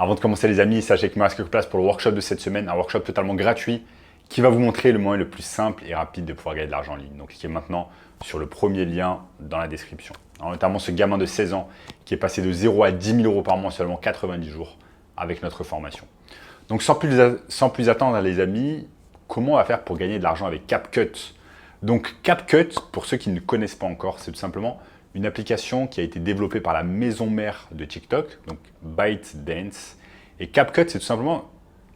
Avant de commencer les amis, sachez qu'il me reste quelques places pour le workshop de cette semaine, un workshop totalement gratuit qui va vous montrer le moyen le plus simple et rapide de pouvoir gagner de l'argent en ligne. Donc cliquez maintenant sur le premier lien dans la description. Alors, notamment ce gamin de 16 ans qui est passé de 0 à 10 000 euros par mois en seulement 90 jours avec notre formation. Donc sans plus attendre les amis, comment on va faire pour gagner de l'argent avec CapCut? Donc CapCut, pour ceux qui ne connaissent pas encore, c'est tout simplement une application qui a été développée par la maison mère de TikTok, donc ByteDance. Et CapCut, c'est tout simplement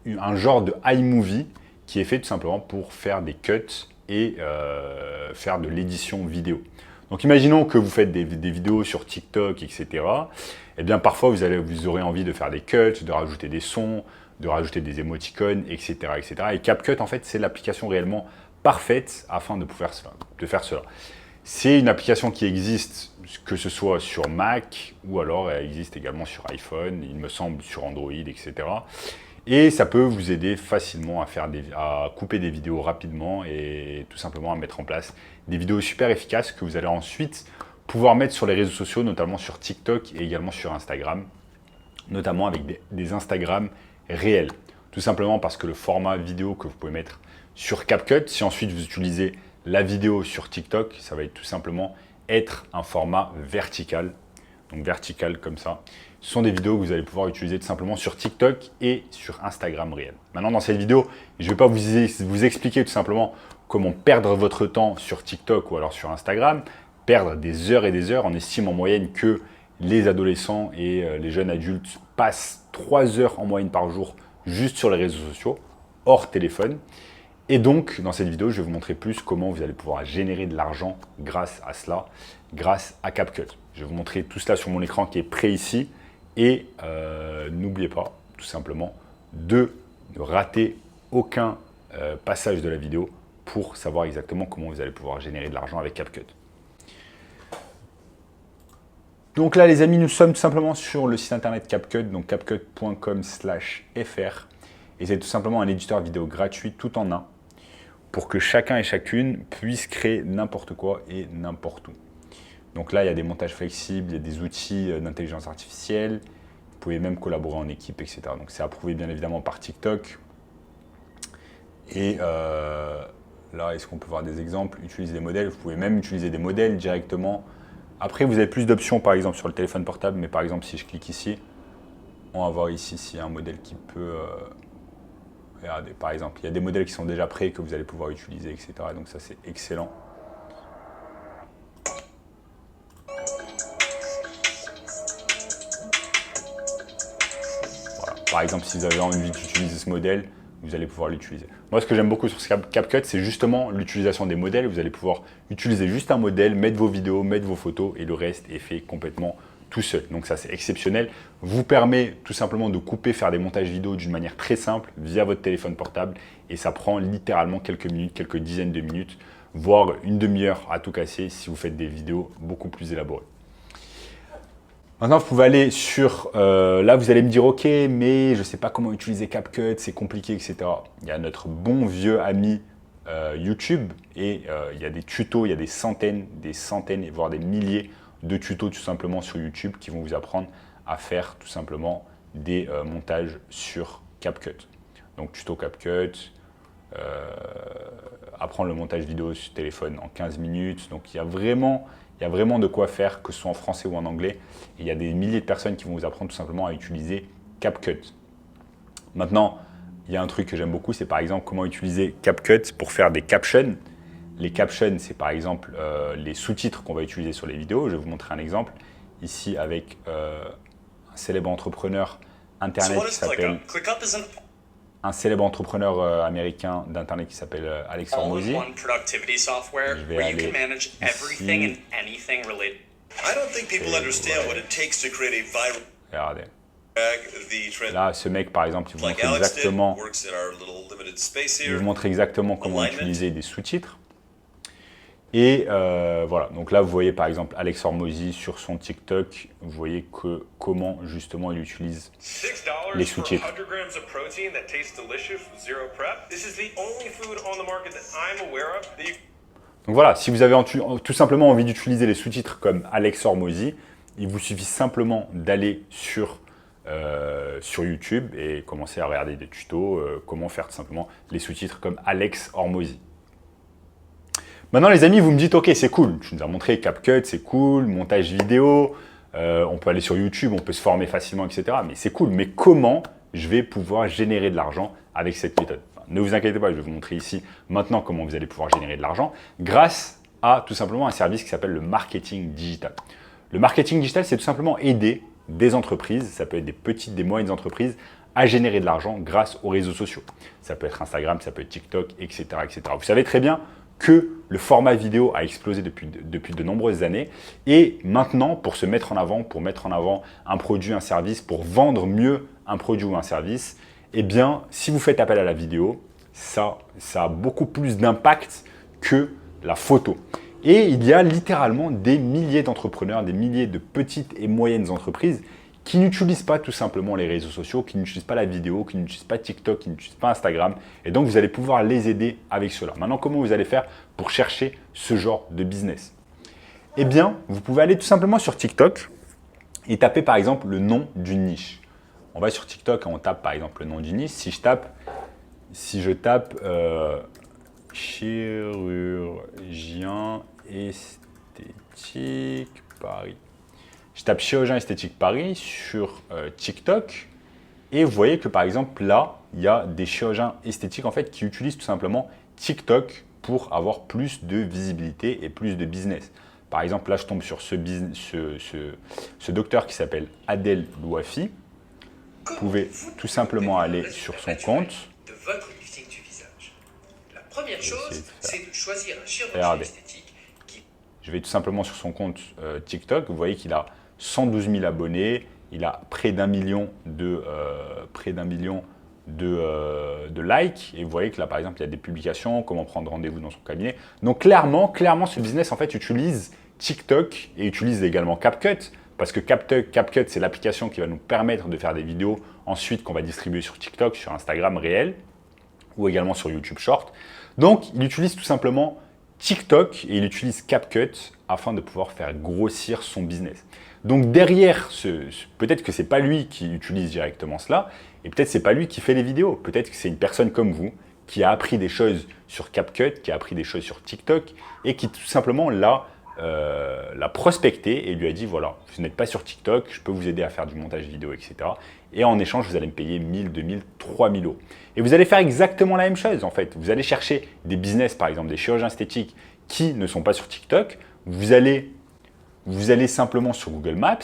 un genre de iMovie qui est fait tout simplement pour faire des cuts et faire de l'édition vidéo. Donc imaginons que vous faites des vidéos sur TikTok, etc. Eh bien parfois vous aurez envie de faire des cuts, de rajouter des sons, de rajouter des émoticônes, etc. etc. Et CapCut, en fait, c'est l'application réellement parfaite afin de faire cela. C'est une application qui existe, que ce soit sur Mac ou alors elle existe également sur iPhone, il me semble sur Android, etc. Et ça peut vous aider facilement à couper des vidéos rapidement et tout simplement à mettre en place des vidéos super efficaces que vous allez ensuite pouvoir mettre sur les réseaux sociaux, notamment sur TikTok et également sur Instagram, notamment avec des Instagram réels. Tout simplement parce que le format vidéo que vous pouvez mettre sur CapCut, si ensuite vous utilisez la vidéo sur TikTok, ça va tout simplement être un format vertical. Donc vertical comme ça. Ce sont des vidéos que vous allez pouvoir utiliser tout simplement sur TikTok et sur Instagram réel. Maintenant, dans cette vidéo, je ne vais pas vous expliquer tout simplement comment perdre votre temps sur TikTok ou alors sur Instagram, perdre des heures et des heures. On estime en moyenne que les adolescents et les jeunes adultes passent 3 heures en moyenne par jour juste sur les réseaux sociaux, hors téléphone. Et donc, dans cette vidéo, je vais vous montrer plus comment vous allez pouvoir générer de l'argent grâce à cela, grâce à CapCut. Je vais vous montrer tout cela sur mon écran qui est prêt ici. Et n'oubliez pas, tout simplement, de ne rater aucun passage de la vidéo pour savoir exactement comment vous allez pouvoir générer de l'argent avec CapCut. Donc là, les amis, nous sommes tout simplement sur le site internet CapCut, donc capcut.com/fr. Et c'est tout simplement un éditeur vidéo gratuit tout en un, pour que chacun et chacune puisse créer n'importe quoi et n'importe où. Donc là, il y a des montages flexibles, il y a des outils d'intelligence artificielle, vous pouvez même collaborer en équipe, etc. Donc c'est approuvé bien évidemment par TikTok. Et là, est-ce qu'on peut voir des exemples? Utiliser des modèles, vous pouvez même utiliser des modèles directement. Après, vous avez plus d'options par exemple sur le téléphone portable, mais par exemple, si je clique ici, on va voir ici s'il y a un modèle qui peut... regardez, par exemple, il y a des modèles qui sont déjà prêts que vous allez pouvoir utiliser, etc. Donc ça, c'est excellent. Voilà. Par exemple, si vous avez envie d'utiliser ce modèle, vous allez pouvoir l'utiliser. Moi, ce que j'aime beaucoup sur CapCut, c'est justement l'utilisation des modèles. Vous allez pouvoir utiliser juste un modèle, mettre vos vidéos, mettre vos photos et le reste est fait complètement tout seul. Donc ça, c'est exceptionnel. Vous permet tout simplement de couper, faire des montages vidéo d'une manière très simple via votre téléphone portable et ça prend littéralement quelques minutes, quelques dizaines de minutes, voire une demi-heure à tout casser si vous faites des vidéos beaucoup plus élaborées. Maintenant, vous pouvez aller sur... là, vous allez me dire, OK, mais je ne sais pas comment utiliser CapCut, c'est compliqué, etc. Il y a notre bon vieux ami YouTube et il y a des tutos, il y a des centaines, et voire des milliers de tutos tout simplement sur YouTube qui vont vous apprendre à faire tout simplement des montages sur CapCut. Donc tuto CapCut, apprendre le montage vidéo sur téléphone en 15 minutes. Donc il y a vraiment de quoi faire, que ce soit en français ou en anglais. Et il y a des milliers de personnes qui vont vous apprendre tout simplement à utiliser CapCut. Maintenant, il y a un truc que j'aime beaucoup, c'est par exemple comment utiliser CapCut pour faire des captions. Les captions, c'est par exemple les sous-titres qu'on va utiliser sur les vidéos. Je vais vous montrer un exemple ici avec un célèbre entrepreneur internet qui s'appelle américain d'internet qui s'appelle Alex Hormozy. Je vais aller ici. Regardez. Là, ce mec, par exemple, il vous montre exactement comment utiliser des sous-titres. Et voilà, donc là, vous voyez par exemple Alex Hormozy sur son TikTok, vous voyez comment justement il utilise les sous-titres. Donc voilà, si vous avez tout simplement envie d'utiliser les sous-titres comme Alex Hormozy, il vous suffit simplement d'aller sur sur YouTube et commencer à regarder des tutos, comment faire tout simplement les sous-titres comme Alex Hormozy. Maintenant les amis, vous me dites ok c'est cool, tu nous as montré CapCut, c'est cool, montage vidéo, on peut aller sur YouTube, on peut se former facilement, etc. Mais c'est cool, mais comment je vais pouvoir générer de l'argent avec cette méthode? Enfin, ne vous inquiétez pas, je vais vous montrer ici maintenant comment vous allez pouvoir générer de l'argent grâce à tout simplement un service qui s'appelle le marketing digital. Le marketing digital, c'est tout simplement aider des entreprises, ça peut être des petites, des moyennes entreprises, à générer de l'argent grâce aux réseaux sociaux. Ça peut être Instagram, ça peut être TikTok, etc., etc. Vous savez très bien que le format vidéo a explosé depuis de nombreuses années. Et maintenant, pour se mettre en avant, pour mettre en avant un produit, un service, pour vendre mieux un produit ou un service, eh bien, si vous faites appel à la vidéo, ça a beaucoup plus d'impact que la photo. Et il y a littéralement des milliers d'entrepreneurs, des milliers de petites et moyennes entreprises qui n'utilisent pas tout simplement les réseaux sociaux, qui n'utilisent pas la vidéo, qui n'utilisent pas TikTok, qui n'utilisent pas Instagram. Et donc, vous allez pouvoir les aider avec cela. Maintenant, comment vous allez faire pour chercher ce genre de business? Eh bien, vous pouvez aller tout simplement sur TikTok et taper par exemple le nom d'une niche. On va sur TikTok et on tape par exemple le nom d'une niche. Si je tape chirurgien esthétique Paris. Je tape chirurgien esthétique Paris sur TikTok et vous voyez que par exemple là, il y a des chirurgiens esthétiques en fait qui utilisent tout simplement TikTok pour avoir plus de visibilité et plus de business. Par exemple, là, je tombe sur ce docteur qui s'appelle Adel Louafi. Vous pouvez tout simplement aller sur son compte. De votre lifting du visage. La première chose, c'est de choisir un chirurgien esthétique qui... Je vais tout simplement sur son compte TikTok. Vous voyez qu'il a 112 000 abonnés. Il a près d'un million de likes. Et vous voyez que là, par exemple, il y a des publications, comment prendre rendez-vous dans son cabinet. Donc, clairement, ce business, en fait, utilise TikTok et utilise également CapCut. Parce que CapCut, c'est l'application qui va nous permettre de faire des vidéos ensuite qu'on va distribuer sur TikTok, sur Instagram réel ou également sur YouTube Short. Donc, il utilise tout simplement TikTok et il utilise CapCut afin de pouvoir faire grossir son business. Donc derrière, peut-être que ce n'est pas lui qui utilise directement cela et peut-être que ce n'est pas lui qui fait les vidéos. Peut-être que c'est une personne comme vous qui a appris des choses sur CapCut, qui a appris des choses sur TikTok et qui tout simplement l'a prospecté et lui a dit voilà, vous n'êtes pas sur TikTok, je peux vous aider à faire du montage vidéo, etc. Et en échange, vous allez me payer 1000, 2000, 3000 euros. Et vous allez faire exactement la même chose en fait. Vous allez chercher des business, par exemple des chirurgiens esthétiques qui ne sont pas sur TikTok. Vous allez simplement sur Google Maps,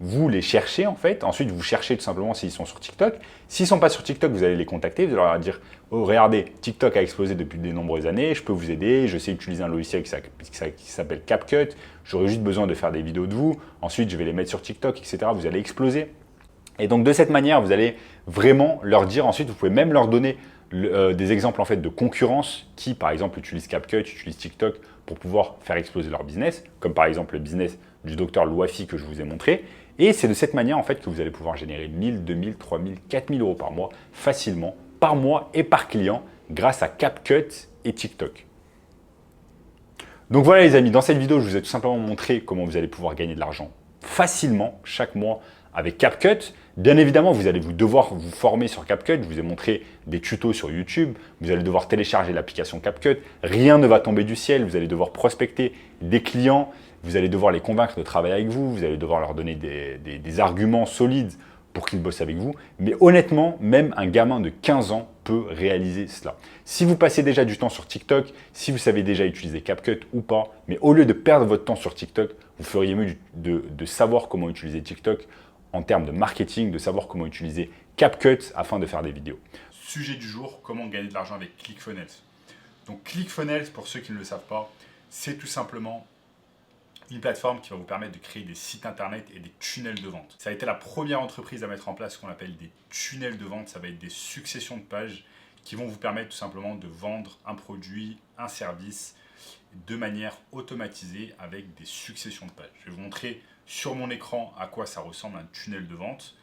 vous les cherchez en fait. Ensuite, vous cherchez tout simplement s'ils sont sur TikTok. S'ils ne sont pas sur TikTok, vous allez les contacter. Vous allez leur dire oh, regardez, TikTok a explosé depuis de nombreuses années, je peux vous aider. Je sais utiliser un logiciel qui s'appelle CapCut. J'aurai juste besoin de faire des vidéos de vous. Ensuite, je vais les mettre sur TikTok, etc. Vous allez exploser. Et donc, de cette manière, vous allez vraiment leur dire ensuite, vous pouvez même leur donner des exemples en fait de concurrence qui, par exemple, utilisent CapCut, utilisent TikTok pour pouvoir faire exploser leur business, comme par exemple le business du docteur Louafi que je vous ai montré. Et c'est de cette manière en fait que vous allez pouvoir générer 1000, 2000, 3000, 4000 euros par mois facilement, par mois et par client grâce à CapCut et TikTok. Donc voilà les amis, dans cette vidéo, je vous ai tout simplement montré comment vous allez pouvoir gagner de l'argent facilement chaque mois avec CapCut. Bien évidemment, vous allez devoir vous former sur CapCut. Je vous ai montré des tutos sur YouTube. Vous allez devoir télécharger l'application CapCut. Rien ne va tomber du ciel. Vous allez devoir prospecter des clients. Vous allez devoir les convaincre de travailler avec vous. Vous allez devoir leur donner des arguments solides pour qu'ils bossent avec vous. Mais honnêtement, même un gamin de 15 ans peut réaliser cela. Si vous passez déjà du temps sur TikTok, si vous savez déjà utiliser CapCut ou pas, mais au lieu de perdre votre temps sur TikTok, vous feriez mieux de savoir comment utiliser TikTok en termes de marketing, de savoir comment utiliser CapCut afin de faire des vidéos. Sujet du jour, comment gagner de l'argent avec ClickFunnels. Donc ClickFunnels, pour ceux qui ne le savent pas, c'est tout simplement une plateforme qui va vous permettre de créer des sites internet et des tunnels de vente. Ça a été la première entreprise à mettre en place ce qu'on appelle des tunnels de vente. Ça va être des successions de pages qui vont vous permettre tout simplement de vendre un produit, un service de manière automatisée avec des successions de pages. Je vais vous montrer sur mon écran à quoi ça ressemble un tunnel de vente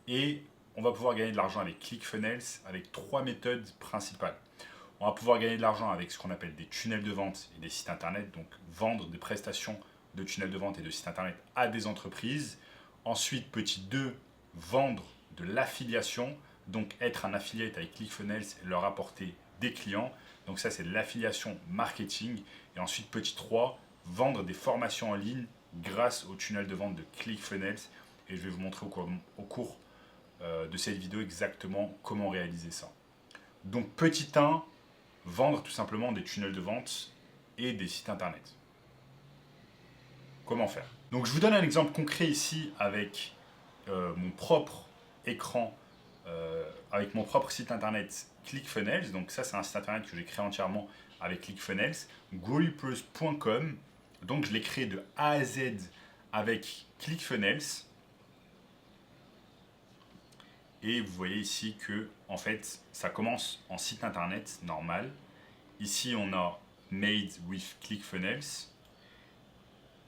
et on va pouvoir gagner de l'argent avec ClickFunnels avec 3 méthodes principales. On va pouvoir gagner de l'argent avec ce qu'on appelle des tunnels de vente et des sites internet, donc vendre des prestations de tunnels de vente et de sites internet à des entreprises. Ensuite, petit 2, vendre de l'affiliation, donc être un affiliate avec ClickFunnels et leur apporter des clients. Donc ça, c'est de l'affiliation marketing. Et ensuite, petit 3, vendre des formations en ligne grâce au tunnel de vente de ClickFunnels. Et je vais vous montrer au cours de cette vidéo exactement comment réaliser ça. Donc petit 1, vendre tout simplement des tunnels de vente et des sites internet. Comment faire? Donc je vous donne un exemple concret ici avec mon propre écran, avec mon propre site internet ClickFunnels. Donc ça, c'est un site internet que j'ai créé entièrement avec ClickFunnels, growleapers.com. Donc je l'ai créé de A à Z avec ClickFunnels. Et vous voyez ici que en fait, ça commence en site internet normal. Ici, on a Made with ClickFunnels.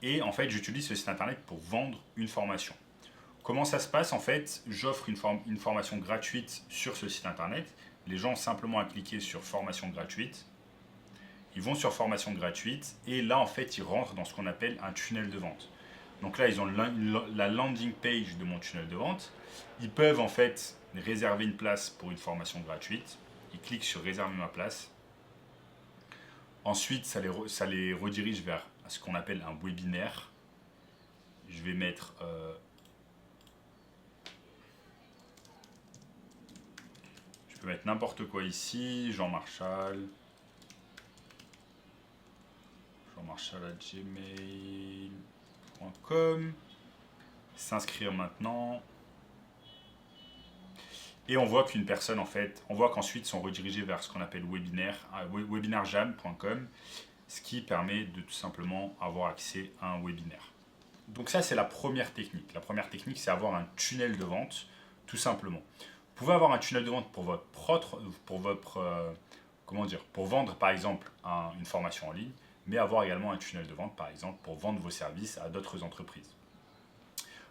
Et en fait, j'utilise ce site internet pour vendre une formation. Comment ça se passe? En fait, j'offre une formation gratuite sur ce site internet. Les gens ont simplement à cliquer sur formation gratuite. Ils vont sur formation gratuite et là, en fait, ils rentrent dans ce qu'on appelle un tunnel de vente. Donc là, ils ont la landing page de mon tunnel de vente. Ils peuvent en fait réserver une place pour une formation gratuite. Ils cliquent sur réserver ma place. Ensuite, ça les redirige vers ce qu'on appelle un webinaire. Je vais mettre je peux mettre n'importe quoi ici, Jean Marchal à gmail.com. S'inscrire maintenant. Et on voit qu'une personne, en fait, on voit qu'ensuite sont redirigés vers ce qu'on appelle webinarjam.com, ce qui permet de tout simplement avoir accès à un webinaire. Donc ça, c'est la première technique. La première technique, c'est avoir un tunnel de vente, tout simplement. Vous pouvez avoir un tunnel de vente pour vendre par exemple une formation en ligne, mais avoir également un tunnel de vente par exemple pour vendre vos services à d'autres entreprises.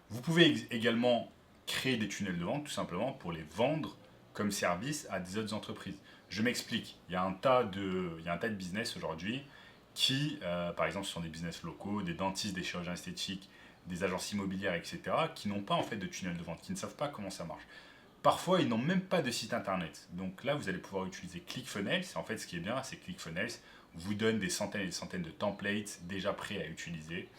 Vous pouvez également créer des tunnels de vente tout simplement pour les vendre comme service à des autres entreprises. Je m'explique, il y a un tas de business aujourd'hui qui, par exemple, ce sont des business locaux, des dentistes, des chirurgiens esthétiques, des agences immobilières, etc., qui n'ont pas en fait de tunnel de vente, qui ne savent pas comment ça marche. Parfois, ils n'ont même pas de site internet. Donc là, vous allez pouvoir utiliser ClickFunnels. En fait, ce qui est bien, c'est que ClickFunnels vous donne des centaines et des centaines de templates déjà prêts à utiliser.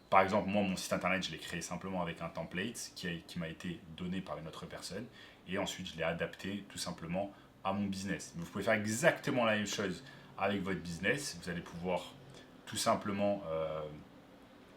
Par exemple, moi, mon site internet, je l'ai créé simplement avec un template qui m'a été donné par une autre personne. Et ensuite, je l'ai adapté tout simplement à mon business. Vous pouvez faire exactement la même chose avec votre business. Vous allez pouvoir tout simplement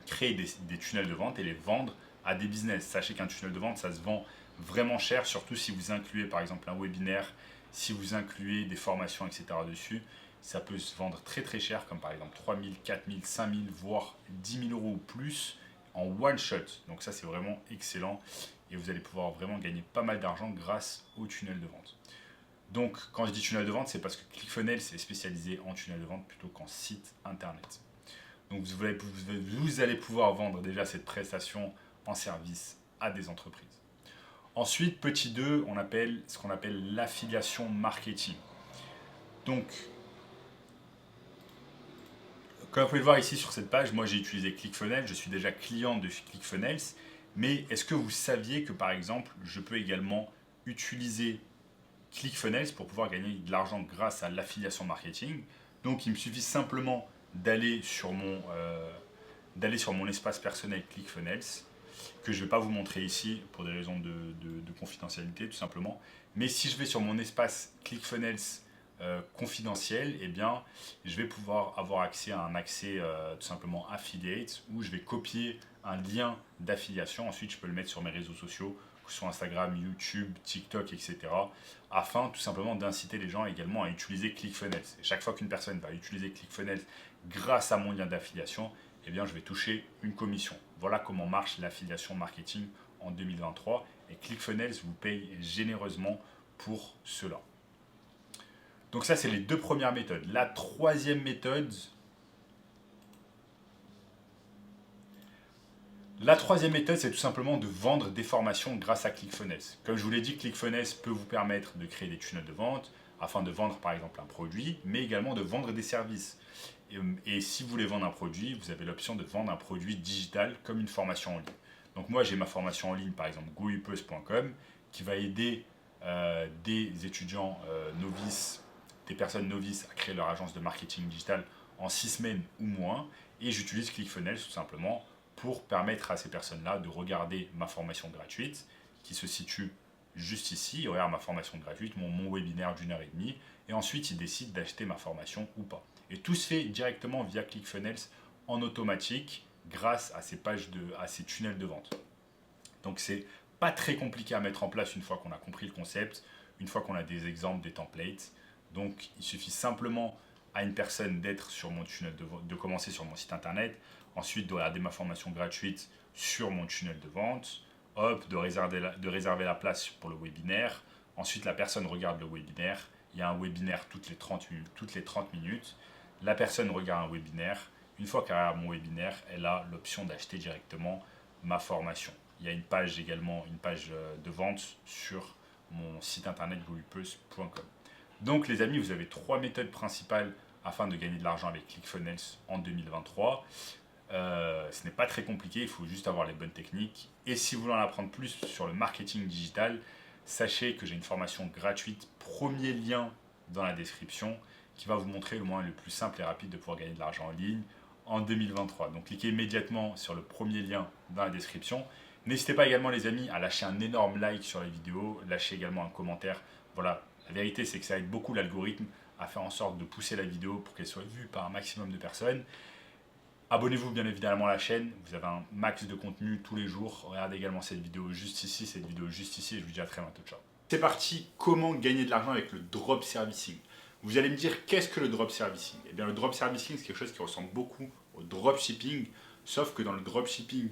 créer des tunnels de vente et les vendre à des business. Sachez qu'un tunnel de vente, ça se vend vraiment cher, surtout si vous incluez par exemple un webinaire, si vous incluez des formations, etc. dessus. Ça peut se vendre très très cher, comme par exemple 3 000, 4 000, 5 000, voire 10 000 euros ou plus en one shot. Donc ça, c'est vraiment excellent et vous allez pouvoir vraiment gagner pas mal d'argent grâce au tunnel de vente. Donc quand je dis tunnel de vente, c'est parce que ClickFunnels est spécialisé en tunnel de vente plutôt qu'en site internet. Donc vous allez pouvoir vendre déjà cette prestation en service à des entreprises. Ensuite, petit 2, on appelle ce qu'on appelle l'affiliation marketing. Donc, comme vous pouvez le voir ici sur cette page, moi j'ai utilisé ClickFunnels, je suis déjà client de ClickFunnels, mais est-ce que vous saviez que par exemple, je peux également utiliser ClickFunnels pour pouvoir gagner de l'argent grâce à l'affiliation marketing? Donc il me suffit simplement d'aller sur mon espace personnel ClickFunnels, que je ne vais pas vous montrer ici pour des raisons de confidentialité tout simplement. Mais si je vais sur mon espace ClickFunnels confidentiel, eh bien, je vais pouvoir avoir accès à un accès tout simplement affiliate, où je vais copier un lien d'affiliation. Ensuite, je peux le mettre sur mes réseaux sociaux, que ce soit Instagram, YouTube, TikTok, etc. afin tout simplement d'inciter les gens également à utiliser ClickFunnels. Et chaque fois qu'une personne va utiliser ClickFunnels grâce à mon lien d'affiliation, eh bien, je vais toucher une commission. Voilà comment marche l'affiliation marketing en 2023. Et ClickFunnels vous paye généreusement pour cela. Donc ça, c'est les deux premières méthodes. La troisième méthode, c'est tout simplement de vendre des formations grâce à ClickFunnels. Comme je vous l'ai dit, ClickFunnels peut vous permettre de créer des tunnels de vente afin de vendre par exemple un produit, mais également de vendre des services. Et si vous voulez vendre un produit, vous avez l'option de vendre un produit digital comme une formation en ligne. Donc moi, j'ai ma formation en ligne, par exemple, goupus.com, qui va aider des étudiants novices, des personnes novices à créer leur agence de marketing digital en 6 semaines ou moins. Et j'utilise ClickFunnels tout simplement pour permettre à ces personnes-là de regarder ma formation gratuite qui se situe juste ici. Ils regardent ma formation gratuite, mon webinaire d'1 h 30, et ensuite ils décident d'acheter ma formation ou pas. Et tout se fait directement via ClickFunnels en automatique grâce à ces tunnels de vente. Donc c'est pas très compliqué à mettre en place une fois qu'on a compris le concept, une fois qu'on a des exemples, des templates. Donc il suffit simplement à une personne d'être sur mon tunnel de commencer sur mon site internet, ensuite de regarder ma formation gratuite sur mon tunnel de vente, hop, de réserver la place pour le webinaire. Ensuite la personne regarde le webinaire, il y a un webinaire toutes les 30 minutes. La personne regarde un webinaire. Une fois qu'elle regarde mon webinaire, elle a l'option d'acheter directement ma formation. Il y a une page également, une page de vente sur mon site internet goupus.com. Donc les amis, vous avez 3 méthodes principales afin de gagner de l'argent avec ClickFunnels en 2023. Ce n'est pas très compliqué, il faut juste avoir les bonnes techniques. Et si vous voulez en apprendre plus sur le marketing digital, sachez que j'ai une formation gratuite, premier lien dans la description, qui va vous montrer le moyen le plus simple et rapide de pouvoir gagner de l'argent en ligne en 2023. Donc cliquez immédiatement sur le premier lien dans la description. N'hésitez pas également les amis à lâcher un énorme like sur la vidéo, lâchez également un commentaire. Voilà, la vérité c'est que ça aide beaucoup l'algorithme à faire en sorte de pousser la vidéo pour qu'elle soit vue par un maximum de personnes. Abonnez-vous bien évidemment à la chaîne, vous avez un max de contenu tous les jours. Regardez également cette vidéo juste ici, et je vous dis à très bientôt, ciao. C'est parti, comment gagner de l'argent avec le drop servicing? Vous allez me dire, qu'est-ce que le drop servicing? Eh bien, le drop servicing, c'est quelque chose qui ressemble beaucoup au dropshipping, sauf que dans le dropshipping,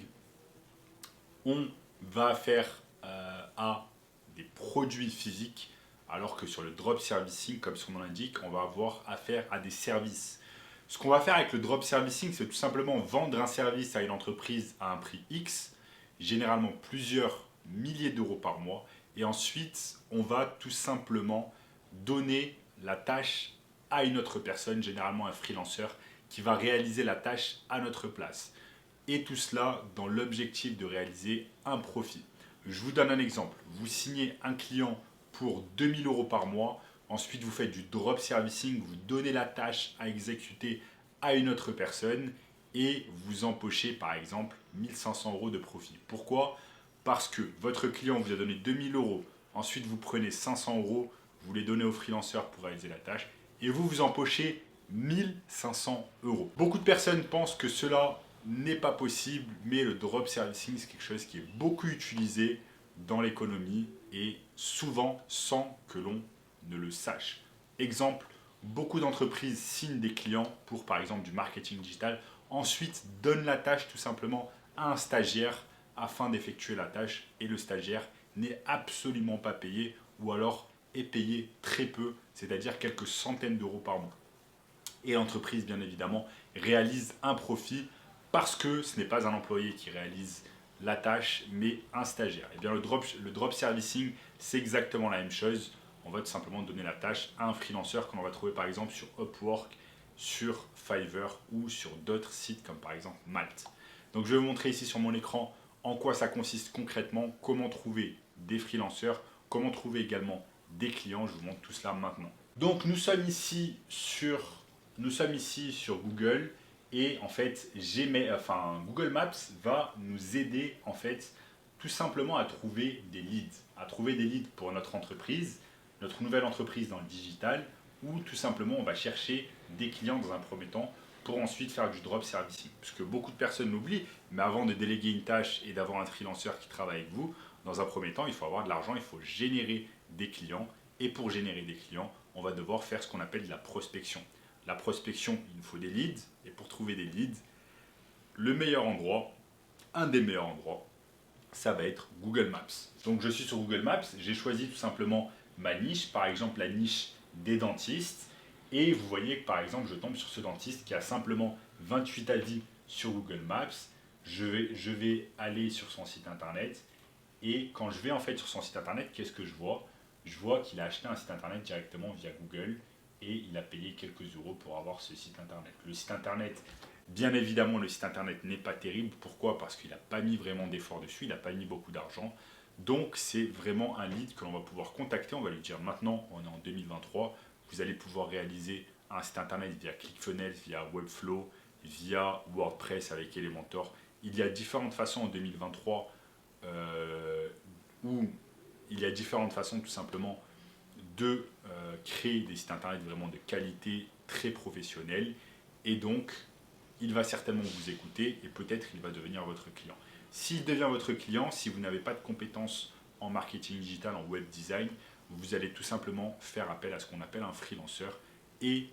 on va faire à des produits physiques, alors que sur le drop servicing, comme son nom l'indique, on va avoir affaire à des services. Ce qu'on va faire avec le drop servicing, c'est tout simplement vendre un service à une entreprise à un prix X, généralement plusieurs milliers d'euros par mois, et ensuite, on va tout simplement donner la tâche à une autre personne, généralement un freelanceur, qui va réaliser la tâche à notre place. Et tout cela dans l'objectif de réaliser un profit. Je vous donne un exemple. Vous signez un client pour 2000 euros par mois. Ensuite, vous faites du drop servicing. Vous donnez la tâche à exécuter à une autre personne et vous empochez par exemple 1500 euros de profit. Pourquoi? Parce que votre client vous a donné 2000 euros. Ensuite, vous prenez 500 euros. Vous les donnez au freelanceur pour réaliser la tâche et vous empochez 1500 euros. Beaucoup de personnes pensent que cela n'est pas possible, mais le drop servicing, c'est quelque chose qui est beaucoup utilisé dans l'économie et souvent sans que l'on ne le sache. Exemple, beaucoup d'entreprises signent des clients pour par exemple du marketing digital, ensuite donnent la tâche tout simplement à un stagiaire afin d'effectuer la tâche et le stagiaire n'est absolument pas payé ou alors est payé très peu, c'est-à-dire quelques centaines d'euros par mois. Et l'entreprise, bien évidemment, réalise un profit parce que ce n'est pas un employé qui réalise la tâche, mais un stagiaire. Et bien le drop servicing, c'est exactement la même chose. On va tout simplement donner la tâche à un freelanceur qu'on va trouver par exemple sur Upwork, sur Fiverr ou sur d'autres sites comme par exemple Malte. Donc je vais vous montrer ici sur mon écran en quoi ça consiste concrètement, comment trouver des freelanceurs, comment trouver également des clients. Je vous montre tout cela maintenant. Donc nous sommes ici sur Google. Et en fait, Google Maps va nous aider en fait tout simplement à trouver des leads, pour notre entreprise, notre nouvelle entreprise dans le digital, ou tout simplement on va chercher des clients dans un premier temps pour ensuite faire du drop servicing. Parce que beaucoup de personnes l'oublient, mais avant de déléguer une tâche et d'avoir un freelanceur qui travaille avec vous, dans un premier temps, il faut avoir de l'argent, il faut générer des clients. Et pour générer des clients, on va devoir faire ce qu'on appelle de la prospection. La prospection, il nous faut des leads. Et pour trouver des leads, le meilleur endroit, un des meilleurs endroits, ça va être Google Maps. Donc je suis sur Google Maps, j'ai choisi tout simplement ma niche, par exemple la niche des dentistes. Et vous voyez que par exemple, je tombe sur ce dentiste qui a simplement 28 avis sur Google Maps. Je vais aller sur son site internet. Et quand je vais en fait sur son site internet, qu'est-ce que je vois? Je vois qu'il a acheté un site internet directement via Google. Et il a payé quelques euros pour avoir ce site internet. Le site internet Bien évidemment, le site internet n'est pas terrible. Pourquoi? Parce qu'il n'a pas mis vraiment d'efforts dessus, il n'a pas mis beaucoup d'argent. Donc, c'est vraiment un lead que l'on va pouvoir contacter. On va lui dire maintenant, on est en 2023, vous allez pouvoir réaliser un site internet via ClickFunnels, via Webflow, via WordPress avec Elementor. Il y a différentes façons en 2023 où il y a différentes façons tout simplement de créer des sites internet vraiment de qualité très professionnelle. Et donc, il va certainement vous écouter et peut-être il va devenir votre client. S'il devient votre client, si vous n'avez pas de compétences en marketing digital, en web design, vous allez tout simplement faire appel à ce qu'on appelle un freelanceur. Et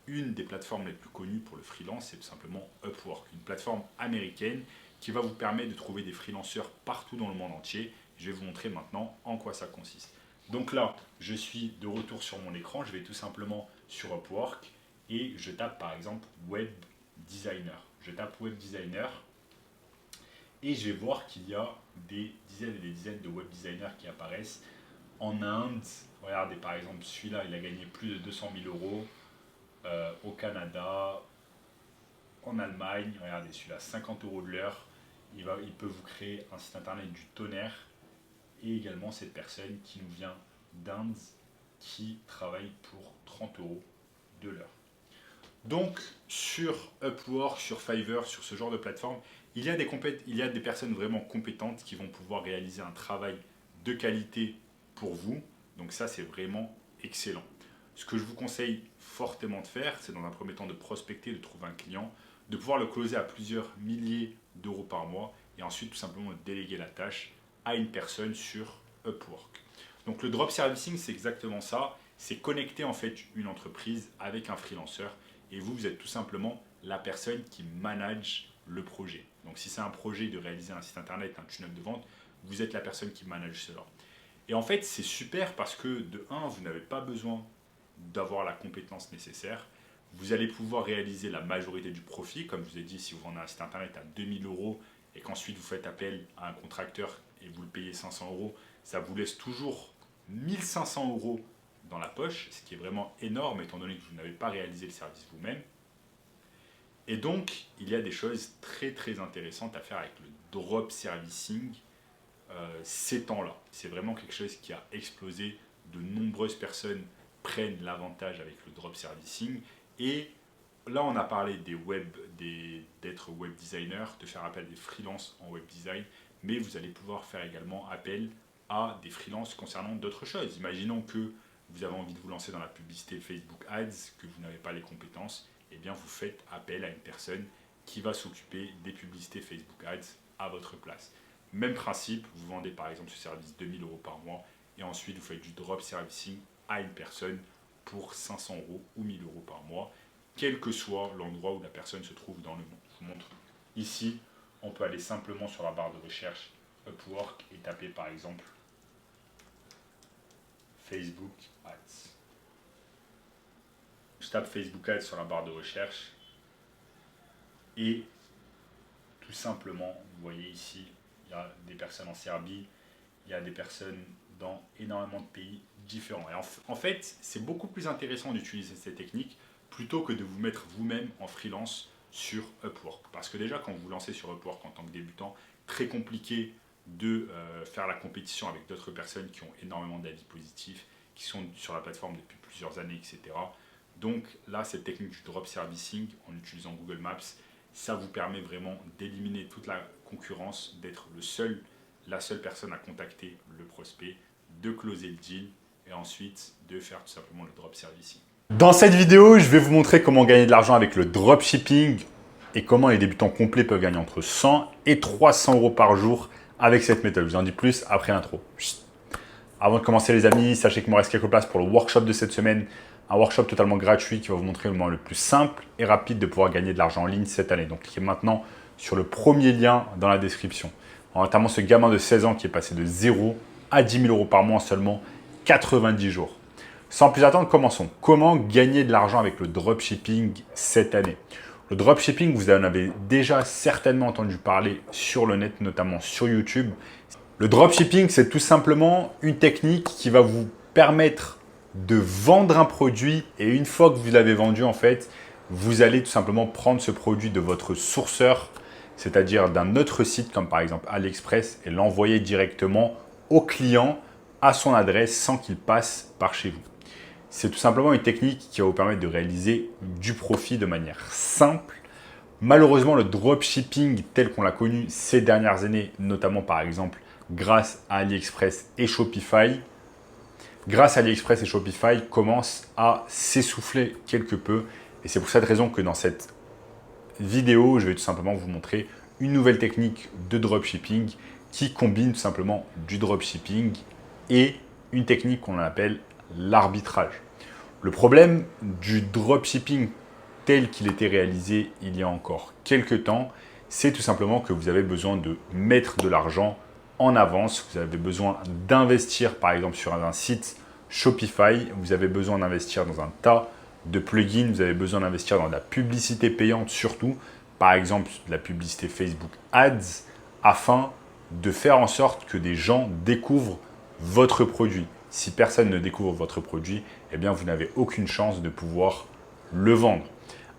une des plateformes les plus connues pour le freelance, c'est tout simplement Upwork, une plateforme américaine qui va vous permettre de trouver des freelanceurs partout dans le monde entier. Je vais vous montrer maintenant en quoi ça consiste. Donc là, je suis de retour sur mon écran, je vais tout simplement sur Upwork et je tape par exemple Web Designer. Je tape Web Designer et je vais voir qu'il y a des dizaines et des dizaines de web designers qui apparaissent en Inde. Regardez par exemple celui-là, il a gagné plus de 200 000 euros au Canada, en Allemagne. Regardez celui-là, 50 euros de l'heure. Il peut vous créer un site internet du tonnerre. Et également cette personne qui nous vient d'Inde qui travaille pour 30 euros de l'heure. Donc sur Upwork, sur Fiverr, sur ce genre de plateforme, il y a des personnes vraiment compétentes qui vont pouvoir réaliser un travail de qualité pour vous. Donc ça, c'est vraiment excellent. Ce que je vous conseille fortement de faire, c'est dans un premier temps de prospecter, de trouver un client, de pouvoir le closer à plusieurs milliers d'euros par mois et ensuite tout simplement de déléguer la tâche à une personne sur Upwork. Donc le drop servicing, c'est exactement ça. C'est connecter en fait une entreprise avec un freelanceur et vous êtes tout simplement la personne qui manage le projet. Donc si c'est un projet de réaliser un site internet, un tunnel de vente, vous êtes la personne qui manage cela. Et en fait, c'est super parce que de 1, vous n'avez pas besoin d'avoir la compétence nécessaire. Vous allez pouvoir réaliser la majorité du profit. Comme je vous ai dit, si vous vendez un site internet à 2000 euros et qu'ensuite vous faites appel à un contracteur et vous le payez 500 euros, ça vous laisse toujours 1500 euros dans la poche, ce qui est vraiment énorme étant donné que vous n'avez pas réalisé le service vous-même. Et donc, il y a des choses très très intéressantes à faire avec le drop servicing ces temps-là. C'est vraiment quelque chose qui a explosé. De nombreuses personnes prennent l'avantage avec le drop servicing. Et là, on a parlé d'être web designer, de faire appel à des freelances en web design, mais vous allez pouvoir faire également appel à des freelances concernant d'autres choses. Imaginons que vous avez envie de vous lancer dans la publicité Facebook Ads, que vous n'avez pas les compétences, eh bien vous faites appel à une personne qui va s'occuper des publicités Facebook Ads à votre place. Même principe, vous vendez par exemple ce service 2000 euros par mois et ensuite vous faites du drop servicing à une personne pour 500 euros ou 1000 euros par mois, quel que soit l'endroit où la personne se trouve dans le monde. Je vous montre ici, on peut aller simplement sur la barre de recherche Upwork et taper par exemple Facebook Ads. Je tape Facebook Ads sur la barre de recherche et tout simplement, vous voyez ici, il y a des personnes en Serbie, il y a des personnes dans énormément de pays différents. Et en fait, c'est beaucoup plus intéressant d'utiliser ces techniques plutôt que de vous mettre vous-même en freelance sur Upwork. Parce que déjà, quand vous vous lancez sur Upwork en tant que débutant, très compliqué de faire la compétition avec d'autres personnes qui ont énormément d'avis positifs, qui sont sur la plateforme depuis plusieurs années, etc. Donc là, cette technique du drop servicing, en utilisant Google Maps, ça vous permet vraiment d'éliminer toute la concurrence, d'être la seule personne à contacter le prospect, de closer le deal et ensuite de faire tout simplement le drop servicing. Dans cette vidéo, je vais vous montrer comment gagner de l'argent avec le dropshipping et comment les débutants complets peuvent gagner entre 100 et 300 euros par jour avec cette méthode. Je vous en dis plus après l'intro. Avant de commencer les amis, sachez qu'il me reste quelques places pour le workshop de cette semaine. Un workshop totalement gratuit qui va vous montrer le moyen le plus simple et rapide de pouvoir gagner de l'argent en ligne cette année. Donc cliquez maintenant sur le premier lien dans la description. Notamment ce gamin de 16 ans qui est passé de 0 à 10 000 euros par mois en seulement 90 jours. Sans plus attendre, commençons. Comment gagner de l'argent avec le dropshipping cette année? Le dropshipping, vous en avez déjà certainement entendu parler sur le net, notamment sur YouTube. Le dropshipping, c'est tout simplement une technique qui va vous permettre de vendre un produit et une fois que vous l'avez vendu, en fait, vous allez tout simplement prendre ce produit de votre sourceur, c'est-à-dire d'un autre site comme par exemple AliExpress, et l'envoyer directement au client à son adresse sans qu'il passe par chez vous. C'est tout simplement une technique qui va vous permettre de réaliser du profit de manière simple. Malheureusement, le dropshipping tel qu'on l'a connu ces dernières années, notamment par exemple grâce à AliExpress et Shopify, commence à s'essouffler quelque peu. Et c'est pour cette raison que dans cette vidéo, je vais tout simplement vous montrer une nouvelle technique de dropshipping qui combine tout simplement du dropshipping et une technique qu'on appelle l'arbitrage. Le problème du dropshipping tel qu'il était réalisé il y a encore quelques temps, c'est tout simplement que vous avez besoin de mettre de l'argent en avance. Vous avez besoin d'investir par exemple sur un site Shopify. Vous avez besoin d'investir dans un tas de plugins. Vous avez besoin d'investir dans de la publicité payante surtout. Par exemple, de la publicité Facebook Ads afin de faire en sorte que des gens découvrent votre produit. Si personne ne découvre votre produit, eh bien vous n'avez aucune chance de pouvoir le vendre.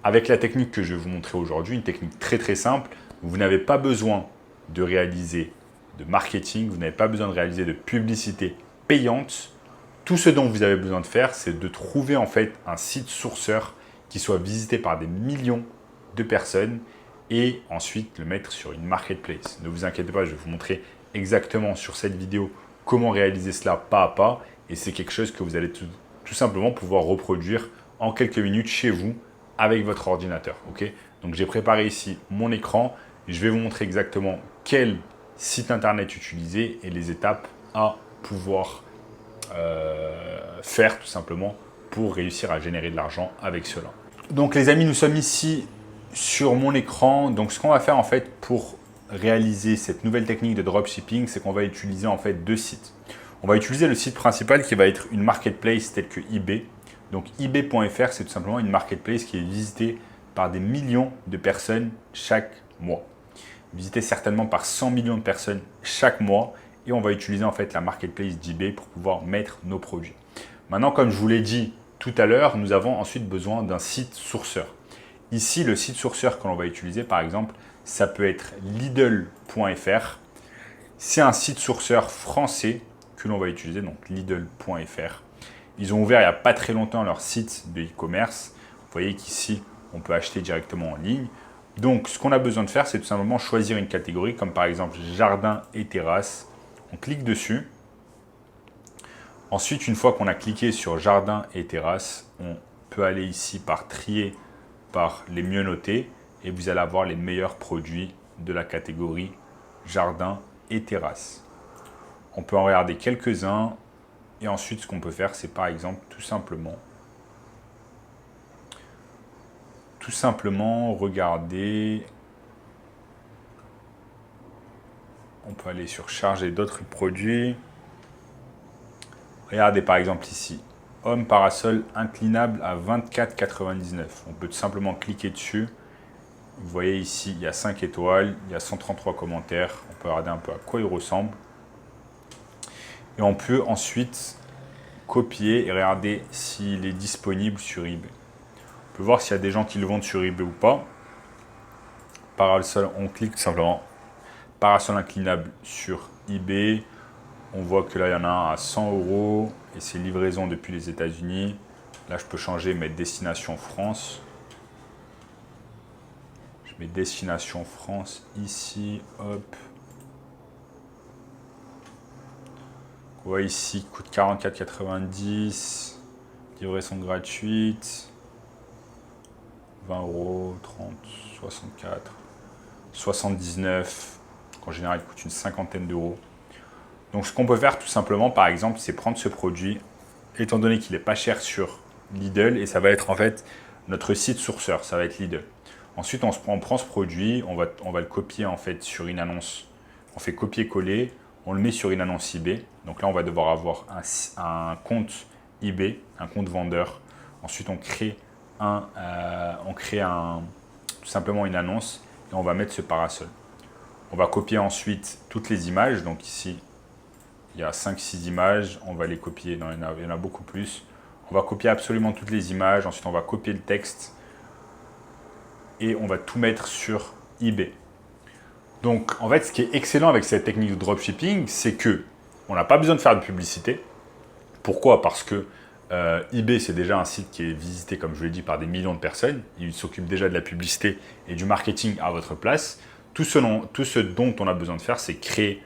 Avec la technique que je vais vous montrer aujourd'hui, une technique très très simple, vous n'avez pas besoin de réaliser de marketing, vous n'avez pas besoin de réaliser de publicité payante. Tout ce dont vous avez besoin de faire, c'est de trouver en fait un site sourceur qui soit visité par des millions de personnes et ensuite le mettre sur une marketplace. Ne vous inquiétez pas, je vais vous montrer exactement sur cette vidéo comment réaliser cela pas à pas et c'est quelque chose que vous allez tout simplement pouvoir reproduire en quelques minutes chez vous avec votre ordinateur. Okay, donc j'ai préparé ici mon écran, je vais vous montrer exactement quel site internet utiliser et les étapes à pouvoir faire tout simplement pour réussir à générer de l'argent avec cela. Donc les amis, nous sommes ici sur mon écran. Donc ce qu'on va faire en fait pour réaliser cette nouvelle technique de dropshipping, c'est qu'on va utiliser en fait deux sites. On va utiliser le site principal qui va être une marketplace telle que eBay. Donc eBay.fr, c'est tout simplement une marketplace qui est visitée par des millions de personnes chaque mois. Visitée certainement par 100 millions de personnes chaque mois. Et on va utiliser en fait la marketplace d'eBay pour pouvoir mettre nos produits. Maintenant, comme je vous l'ai dit tout à l'heure, nous avons ensuite besoin d'un site sourceur. Ici, le site sourceur que l'on va utiliser, par exemple, ça peut être Lidl.fr. C'est un site sourceur français que l'on va utiliser, donc Lidl.fr. Ils ont ouvert il n'y a pas très longtemps leur site de e-commerce. Vous voyez qu'ici, on peut acheter directement en ligne. Donc, ce qu'on a besoin de faire, c'est tout simplement choisir une catégorie, comme par exemple jardin et terrasse. On clique dessus. Ensuite, une fois qu'on a cliqué sur jardin et terrasse, on peut aller ici par trier par les mieux notés et vous allez avoir les meilleurs produits de la catégorie jardin et terrasse. On peut en regarder quelques-uns et ensuite ce qu'on peut faire, c'est par exemple tout simplement regarder. On peut aller sur charger d'autres produits. Regardez par exemple ici, homme parasol inclinable à 24,99 €. On peut tout simplement cliquer dessus. Vous voyez ici, il y a 5 étoiles, il y a 133 commentaires. On peut regarder un peu à quoi il ressemble. Et on peut ensuite copier et regarder s'il est disponible sur eBay. On peut voir s'il y a des gens qui le vendent sur eBay ou pas. Parasol, on clique tout simplement. Parasol inclinable sur eBay. On voit que là, il y en a un à 100 € et c'est livraison depuis les États-Unis. Là, je peux changer, mettre destination France. Je mets destination France ici, hop. On voit ici, coûte 44,90 €. Livraison gratuite. 20 €, 30, 64, 79. En général, il coûte une cinquantaine d'euros. Donc, ce qu'on peut faire tout simplement, par exemple, c'est prendre ce produit, étant donné qu'il n'est pas cher sur Lidl, et ça va être en fait notre site sourceur, ça va être Lidl. Ensuite, on prend ce produit, on va le copier en fait sur une annonce. On fait copier-coller, on le met sur une annonce eBay. Donc là, on va devoir avoir un compte eBay, un compte vendeur. Ensuite, on crée tout simplement une annonce et on va mettre ce parasol. On va copier ensuite toutes les images. Donc ici, il y a 5-6 images. On va les copier. Non, il y en a beaucoup plus. On va copier absolument toutes les images. Ensuite, on va copier le texte. et on va tout mettre sur eBay. Donc, en fait, ce qui est excellent avec cette technique de dropshipping, c'est que on n'a pas besoin de faire de publicité. Pourquoi? Parce que eBay, c'est déjà un site qui est visité, comme je l'ai dit, par des millions de personnes. Il s'occupe déjà de la publicité et du marketing à votre place. Tout ce dont on a besoin de faire, c'est créer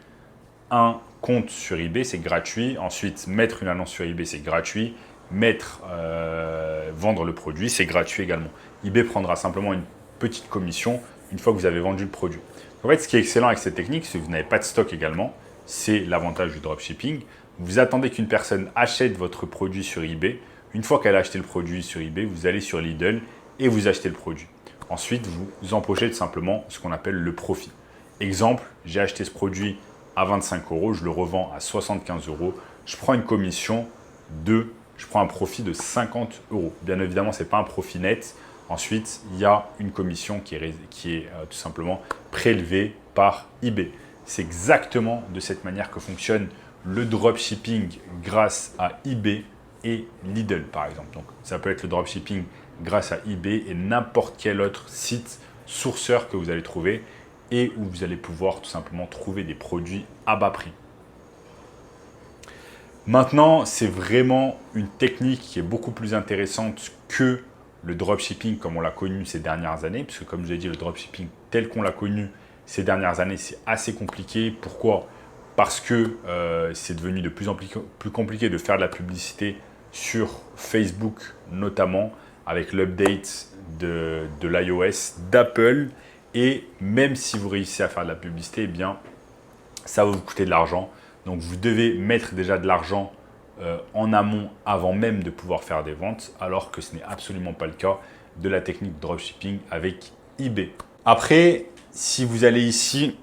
un compte sur eBay, c'est gratuit. Ensuite, mettre une annonce sur eBay, c'est gratuit. Vendre le produit, c'est gratuit également. eBay prendra simplement une petite commission une fois que vous avez vendu le produit. En fait, ce qui est excellent avec cette technique, c'est que vous n'avez pas de stock également. C'est l'avantage du dropshipping. Vous attendez qu'une personne achète votre produit sur eBay. Une fois qu'elle a acheté le produit sur eBay, vous allez sur Lidl et vous achetez le produit. Ensuite, vous empochez simplement ce qu'on appelle le profit. Exemple, j'ai acheté ce produit à 25 €, je le revends à 75 €. Je prends une commission je prends un profit de 50 €. Bien évidemment, ce n'est pas un profit net. Ensuite, il y a une commission qui est tout simplement prélevée par eBay. C'est exactement de cette manière que fonctionne le dropshipping grâce à eBay et Lidl, par exemple. Donc, ça peut être le dropshipping grâce à eBay et n'importe quel autre site sourceur que vous allez trouver et où vous allez pouvoir tout simplement trouver des produits à bas prix. Maintenant, c'est vraiment une technique qui est beaucoup plus intéressante que le dropshipping comme on l'a connu ces dernières années, puisque comme je l'ai dit, le dropshipping tel qu'on l'a connu ces dernières années, c'est assez compliqué. Pourquoi? Parce que c'est devenu de plus en plus compliqué de faire de la publicité sur Facebook, notamment avec l'update de l'iOS d'Apple. Et même si vous réussissez à faire de la publicité, eh bien, ça va vous coûter de l'argent. Donc, vous devez mettre déjà de l'argent en amont avant même de pouvoir faire des ventes, alors que ce n'est absolument pas le cas de la technique de dropshipping avec eBay. Après, si vous allez ici,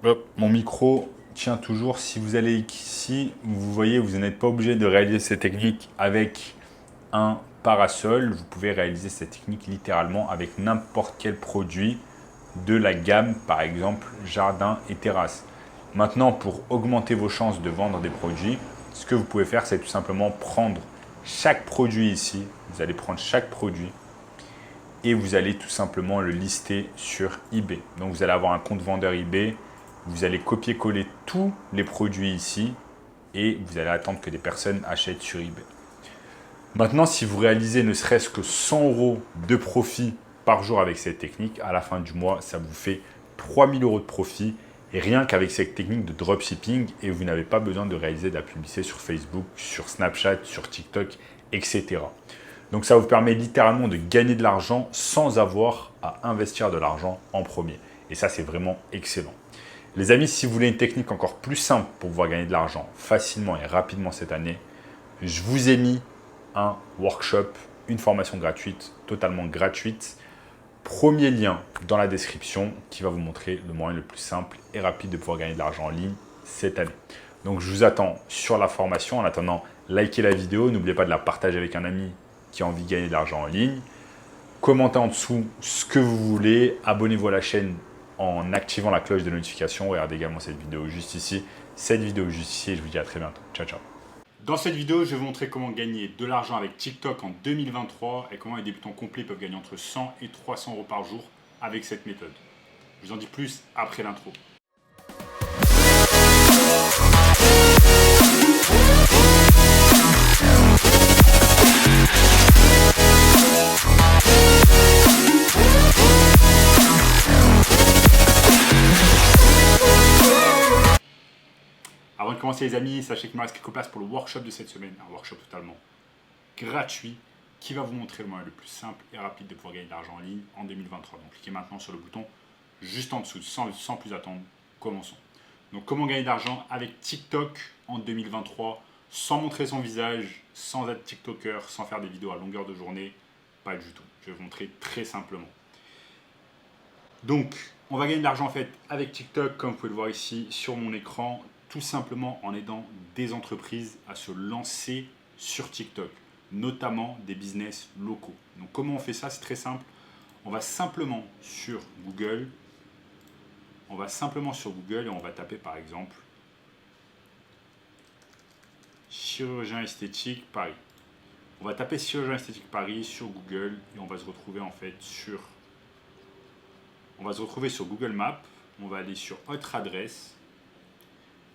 hop, mon micro tient toujours. Si vous allez ici, vous voyez, vous n'êtes pas obligé de réaliser cette technique avec un parasol. Vous pouvez réaliser cette technique littéralement avec n'importe quel produit de la gamme, par exemple, jardin et terrasse. Maintenant, pour augmenter vos chances de vendre des produits, ce que vous pouvez faire, c'est tout simplement prendre chaque produit ici. Vous allez prendre chaque produit et vous allez tout simplement le lister sur eBay. Donc, vous allez avoir un compte vendeur eBay. Vous allez copier-coller tous les produits ici et vous allez attendre que des personnes achètent sur eBay. Maintenant, si vous réalisez ne serait-ce que 100 € de profit par jour avec cette technique, à la fin du mois, ça vous fait 3000 € de profit. Et rien qu'avec cette technique de dropshipping, et vous n'avez pas besoin de réaliser de la publicité sur Facebook, sur Snapchat, sur TikTok, etc. Donc ça vous permet littéralement de gagner de l'argent sans avoir à investir de l'argent en premier. Et ça, c'est vraiment excellent. Les amis, si vous voulez une technique encore plus simple pour pouvoir gagner de l'argent facilement et rapidement cette année, je vous ai mis un workshop, une formation gratuite, totalement gratuite. Premier lien dans la description qui va vous montrer le moyen le plus simple et rapide de pouvoir gagner de l'argent en ligne cette année. Donc, je vous attends sur la formation. En attendant, likez la vidéo. N'oubliez pas de la partager avec un ami qui a envie de gagner de l'argent en ligne. Commentez en dessous ce que vous voulez. Abonnez-vous à la chaîne en activant la cloche de notification. Regardez également cette vidéo juste ici. Cette vidéo juste ici. Et je vous dis à très bientôt. Ciao, ciao. Dans cette vidéo, je vais vous montrer comment gagner de l'argent avec TikTok en 2023 et comment les débutants complets peuvent gagner entre 100 et 300 € par jour avec cette méthode. Je vous en dis plus après l'intro. Avant de commencer les amis, sachez qu'il me reste quelques places pour le workshop de cette semaine, un workshop totalement gratuit qui va vous montrer le moyen le plus simple et rapide de pouvoir gagner de l'argent en ligne en 2023. Donc cliquez maintenant sur le bouton juste en dessous, sans plus attendre, commençons. Donc comment gagner de l'argent avec TikTok en 2023 sans montrer son visage, sans être TikToker, sans faire des vidéos à longueur de journée, pas du tout. Je vais vous montrer très simplement. Donc on va gagner de l'argent en fait avec TikTok comme vous pouvez le voir ici sur mon écran, tout simplement en aidant des entreprises à se lancer sur TikTok, notamment des business locaux. Donc comment on fait ça? C'est très simple. On va simplement sur Google. On va simplement sur Google et on va taper par exemple chirurgien esthétique Paris. On va taper chirurgien esthétique Paris sur Google et on va se retrouver en fait sur On va se retrouver sur Google Maps, on va aller sur autre adresse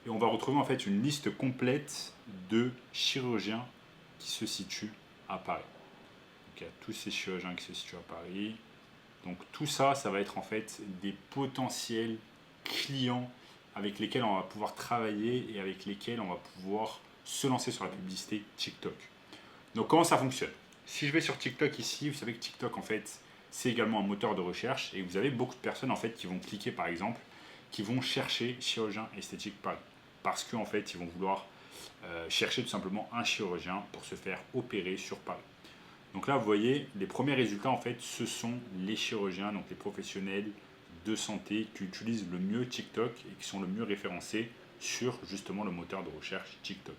et on va retrouver en fait une liste complète de chirurgiens qui se situent à Paris. Donc il y a tous ces chirurgiens qui se situent à Paris. Donc tout ça, ça va être en fait des potentiels clients avec lesquels on va pouvoir travailler et avec lesquels on va pouvoir se lancer sur la publicité TikTok. Donc comment ça fonctionne? Si je vais sur TikTok ici, vous savez que TikTok en fait c'est également un moteur de recherche et vous avez beaucoup de personnes en fait qui vont cliquer par exemple, qui vont chercher chirurgien esthétique Paris parce qu'en fait ils vont vouloir chercher tout simplement un chirurgien pour se faire opérer sur Paris. Donc là vous voyez les premiers résultats en fait ce sont les chirurgiens, donc les professionnels de santé qui utilisent le mieux TikTok et qui sont le mieux référencés sur justement le moteur de recherche TikTok.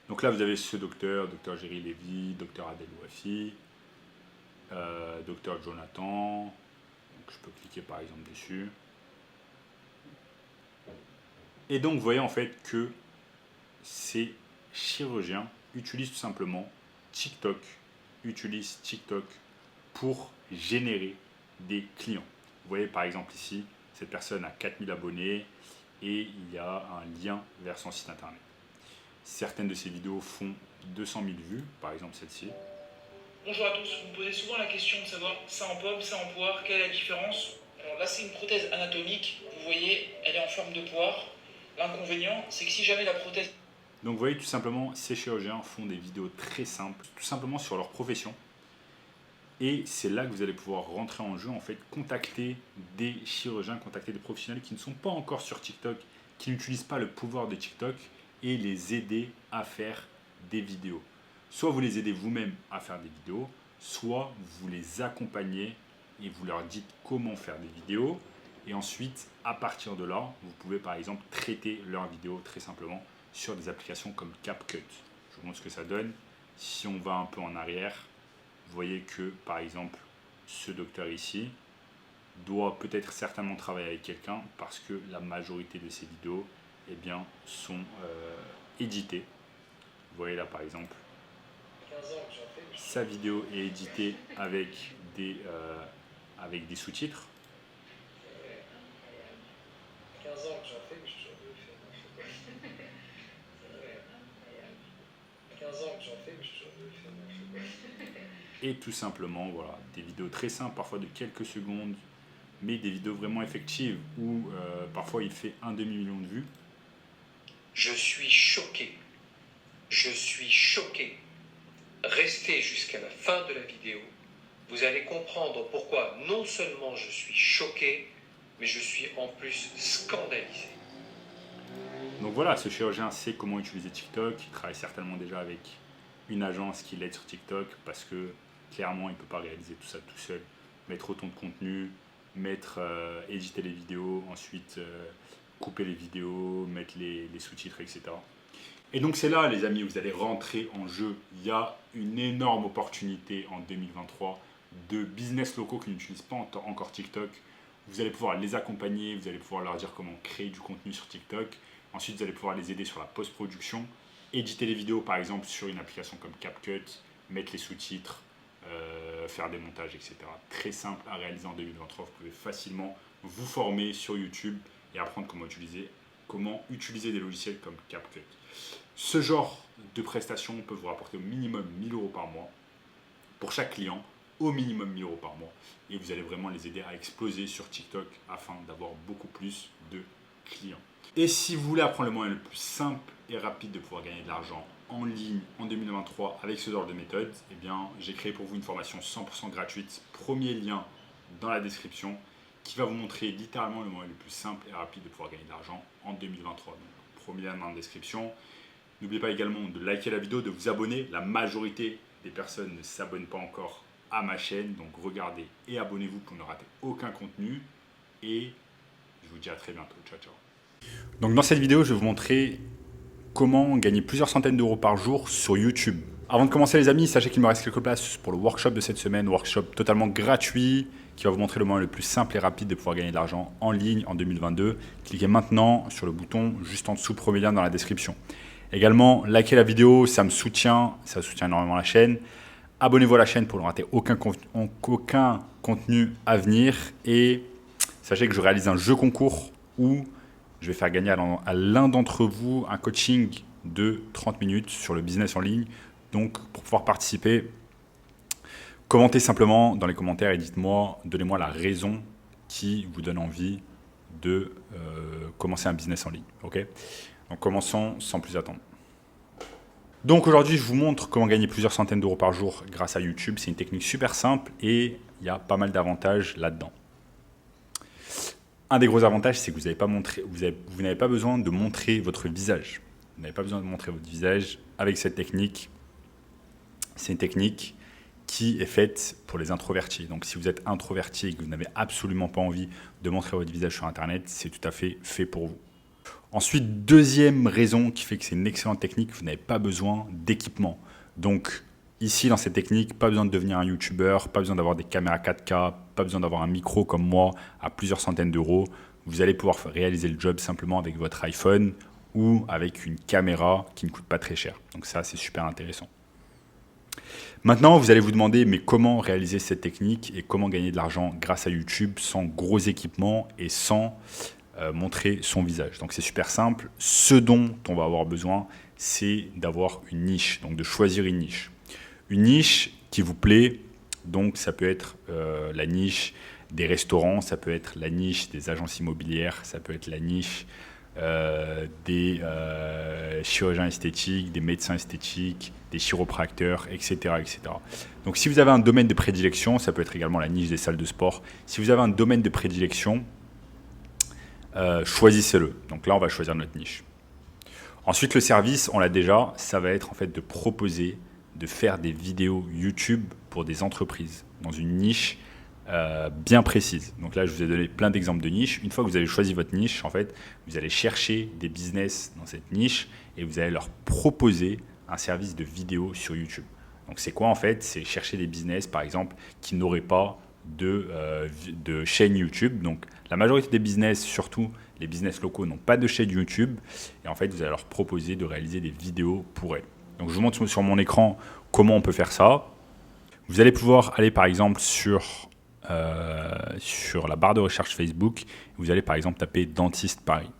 Donc là, vous avez ce docteur Jerry Levy, docteur Adel Ouafi, docteur Jonathan. Donc je peux cliquer par exemple dessus. Et donc, vous voyez en fait que ces chirurgiens utilisent tout simplement TikTok, pour générer des clients. Vous voyez par exemple ici, cette personne a 4000 abonnés et il y a un lien vers son site internet. Certaines de ces vidéos font 200 000 vues, par exemple celle-ci. Bonjour à tous, vous me posez souvent la question de savoir ça en pomme, ça en poire, quelle est la différence? Alors là c'est une prothèse anatomique, vous voyez, elle est en forme de poire. L'inconvénient, c'est que si jamais la prothèse... Donc vous voyez tout simplement, ces chirurgiens font des vidéos très simples, tout simplement sur leur profession. Et c'est là que vous allez pouvoir rentrer en jeu, en fait, contacter des chirurgiens, contacter des professionnels qui ne sont pas encore sur TikTok, qui n'utilisent pas le pouvoir de TikTok et les aider à faire des vidéos. Soit vous les aidez vous-même à faire des vidéos, soit vous les accompagnez et vous leur dites comment faire des vidéos. Et ensuite, à partir de là, vous pouvez par exemple traiter leurs vidéos très simplement sur des applications comme CapCut. Je vous montre ce que ça donne. Si on va un peu en arrière, vous voyez que par exemple, ce docteur ici doit peut-être certainement travailler avec quelqu'un parce que la majorité de ses vidéos eh bien, sont éditées. Vous voyez là par exemple, sa vidéo est éditée avec des sous-titres. 15 ans que j'en fais, mais je suis toujours mieux fait. 15 ans que j'en fais, mais je suis toujours mieux fait. Et tout simplement, voilà, des vidéos très simples, parfois de quelques secondes, mais des vidéos vraiment effectives où parfois il fait un demi-million de vues. Je suis choqué. Je suis choqué. Restez jusqu'à la fin de la vidéo. Vous allez comprendre pourquoi non seulement je suis choqué, mais je suis en plus scandalisé. Donc voilà, ce chirurgien sait comment utiliser TikTok. Il travaille certainement déjà avec une agence qui l'aide sur TikTok parce que clairement, il ne peut pas réaliser tout ça tout seul. Mettre autant de contenu, éditer les vidéos, ensuite couper les vidéos, mettre les sous-titres, etc. Et donc c'est là, les amis, vous allez rentrer en jeu. Il y a une énorme opportunité en 2023 de business locaux qui n'utilisent pas encore TikTok. Vous allez pouvoir les accompagner, vous allez pouvoir leur dire comment créer du contenu sur TikTok. Ensuite, vous allez pouvoir les aider sur la post-production, éditer les vidéos par exemple sur une application comme CapCut, mettre les sous-titres, faire des montages, etc. Très simple à réaliser en 2023. Vous pouvez facilement vous former sur YouTube et apprendre comment utiliser des logiciels comme CapCut. Ce genre de prestations peut vous rapporter au minimum 1 000 € par mois pour chaque client, au minimum 1 000 € par mois. Et vous allez vraiment les aider à exploser sur TikTok afin d'avoir beaucoup plus de clients. Et si vous voulez apprendre le moyen le plus simple et rapide de pouvoir gagner de l'argent en ligne en 2023 avec ce genre de méthode, eh bien, j'ai créé pour vous une formation 100% gratuite. Premier lien dans la description qui va vous montrer littéralement le moyen le plus simple et rapide de pouvoir gagner de l'argent en 2023. Donc, premier lien dans la description. N'oubliez pas également de liker la vidéo, de vous abonner. La majorité des personnes ne s'abonnent pas encore à ma chaîne. Donc regardez et abonnez-vous pour ne rater aucun contenu. Et je vous dis à très bientôt. Ciao, ciao. Donc dans cette vidéo, je vais vous montrer comment gagner plusieurs centaines d'euros par jour sur YouTube. Avant de commencer les amis, sachez qu'il me reste quelques places pour le workshop de cette semaine. Workshop totalement gratuit qui va vous montrer le moyen le plus simple et rapide de pouvoir gagner de l'argent en ligne en 2022. Cliquez maintenant sur le bouton juste en dessous, premier lien dans la description. Également, likez la vidéo, ça me soutient, ça soutient énormément la chaîne. Abonnez-vous à la chaîne pour ne rater aucun contenu à venir. Et sachez que je réalise un jeu concours où je vais faire gagner à l'un d'entre vous un coaching de 30 minutes sur le business en ligne. Donc, pour pouvoir participer, commentez simplement dans les commentaires et donnez-moi la raison qui vous donne envie de commencer un business en ligne. Ok ? Donc, commençons sans plus attendre. Donc aujourd'hui, je vous montre comment gagner plusieurs centaines d'euros par jour grâce à YouTube. C'est une technique super simple et il y a pas mal d'avantages là-dedans. Un des gros avantages, c'est que vous n'avez pas besoin de montrer votre visage. Vous n'avez pas besoin de montrer votre visage avec cette technique. C'est une technique qui est faite pour les introvertis. Donc si vous êtes introverti et que vous n'avez absolument pas envie de montrer votre visage sur Internet, c'est tout à fait pour vous. Ensuite, deuxième raison qui fait que c'est une excellente technique, vous n'avez pas besoin d'équipement. Donc ici, dans cette technique, pas besoin de devenir un YouTuber, pas besoin d'avoir des caméras 4K, pas besoin d'avoir un micro comme moi à plusieurs centaines d'euros. Vous allez pouvoir réaliser le job simplement avec votre iPhone ou avec une caméra qui ne coûte pas très cher. Donc ça, c'est super intéressant. Maintenant, vous allez vous demander, mais comment réaliser cette technique et comment gagner de l'argent grâce à YouTube sans gros équipements et sans montrer son visage. Donc c'est super simple. Ce dont on va avoir besoin, c'est d'avoir une niche, donc de choisir une niche. Une niche qui vous plaît, donc ça peut être la niche des restaurants, ça peut être la niche des agences immobilières, ça peut être la niche des chirurgiens esthétiques, des médecins esthétiques, des chiropracteurs, etc., etc. Donc si vous avez un domaine de prédilection, ça peut être également la niche des salles de sport. Si vous avez un domaine de prédilection, choisissez-le. Donc là, on va choisir notre niche. Ensuite, le service, on l'a déjà, ça va être en fait de proposer de faire des vidéos YouTube pour des entreprises dans une niche bien précise. Donc là, je vous ai donné plein d'exemples de niches. Une fois que vous avez choisi votre niche, en fait, vous allez chercher des business dans cette niche et vous allez leur proposer un service de vidéo sur YouTube. Donc c'est quoi en fait? C'est chercher des business, par exemple, qui n'auraient pas de chaîne YouTube. Donc la majorité des business, surtout les business locaux, n'ont pas de chaîne YouTube. Et en fait, vous allez leur proposer de réaliser des vidéos pour elles. Donc je vous montre sur mon écran comment on peut faire ça. Vous allez pouvoir aller par exemple sur la barre de recherche Facebook. Vous allez par exemple taper dentiste Paris.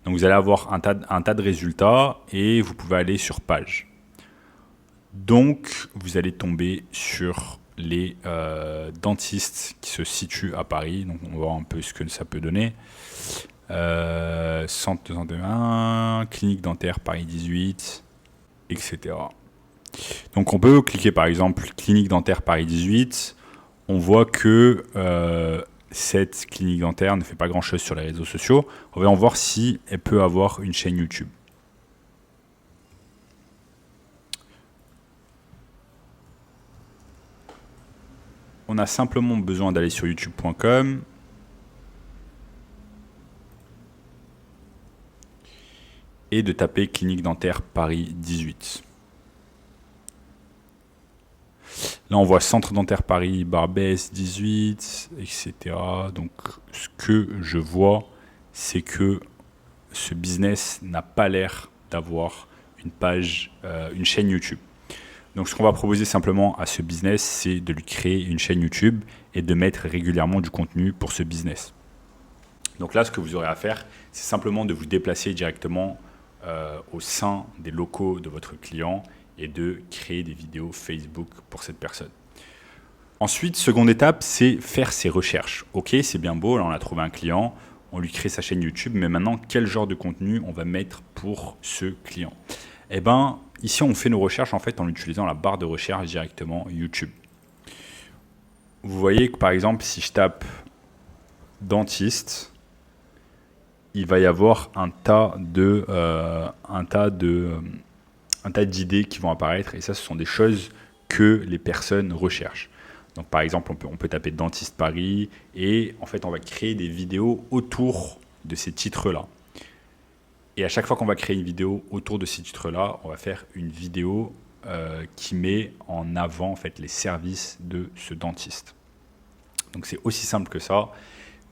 Donc vous allez avoir un tas de résultats et vous pouvez aller sur page. Donc vous allez tomber sur les dentistes qui se situent à Paris. Donc on va voir un peu ce que ça peut donner. Centre de santé 1, clinique dentaire Paris 18, etc. Donc on peut cliquer par exemple clinique dentaire Paris 18. On voit que cette clinique dentaire ne fait pas grand chose sur les réseaux sociaux. On va en voir si elle peut avoir une chaîne YouTube. On a simplement besoin d'aller sur youtube.com et de taper clinique dentaire Paris 18. Là, on voit Centre dentaire Paris, Barbès 18, etc. Donc, ce que je vois, c'est que ce business n'a pas l'air d'avoir une chaîne YouTube. Donc, ce qu'on va proposer simplement à ce business, c'est de lui créer une chaîne YouTube et de mettre régulièrement du contenu pour ce business. Donc là, ce que vous aurez à faire, c'est simplement de vous déplacer directement au sein des locaux de votre client et de créer des vidéos Facebook pour cette personne. Ensuite, seconde étape, c'est faire ses recherches. Ok, c'est bien beau, là on a trouvé un client, on lui crée sa chaîne YouTube, mais maintenant, quel genre de contenu on va mettre pour ce client? Eh bien, ici, on fait nos recherches en fait en utilisant la barre de recherche directement YouTube. Vous voyez que par exemple, si je tape dentiste, il va y avoir un tas d'idées qui vont apparaître et ça, ce sont des choses que les personnes recherchent. Donc par exemple, on peut taper dentiste Paris et en fait, on va créer des vidéos autour de ces titres-là. Et à chaque fois qu'on va créer une vidéo autour de ces titres-là, on va faire une vidéo qui met en avant en fait, les services de ce dentiste. Donc c'est aussi simple que ça.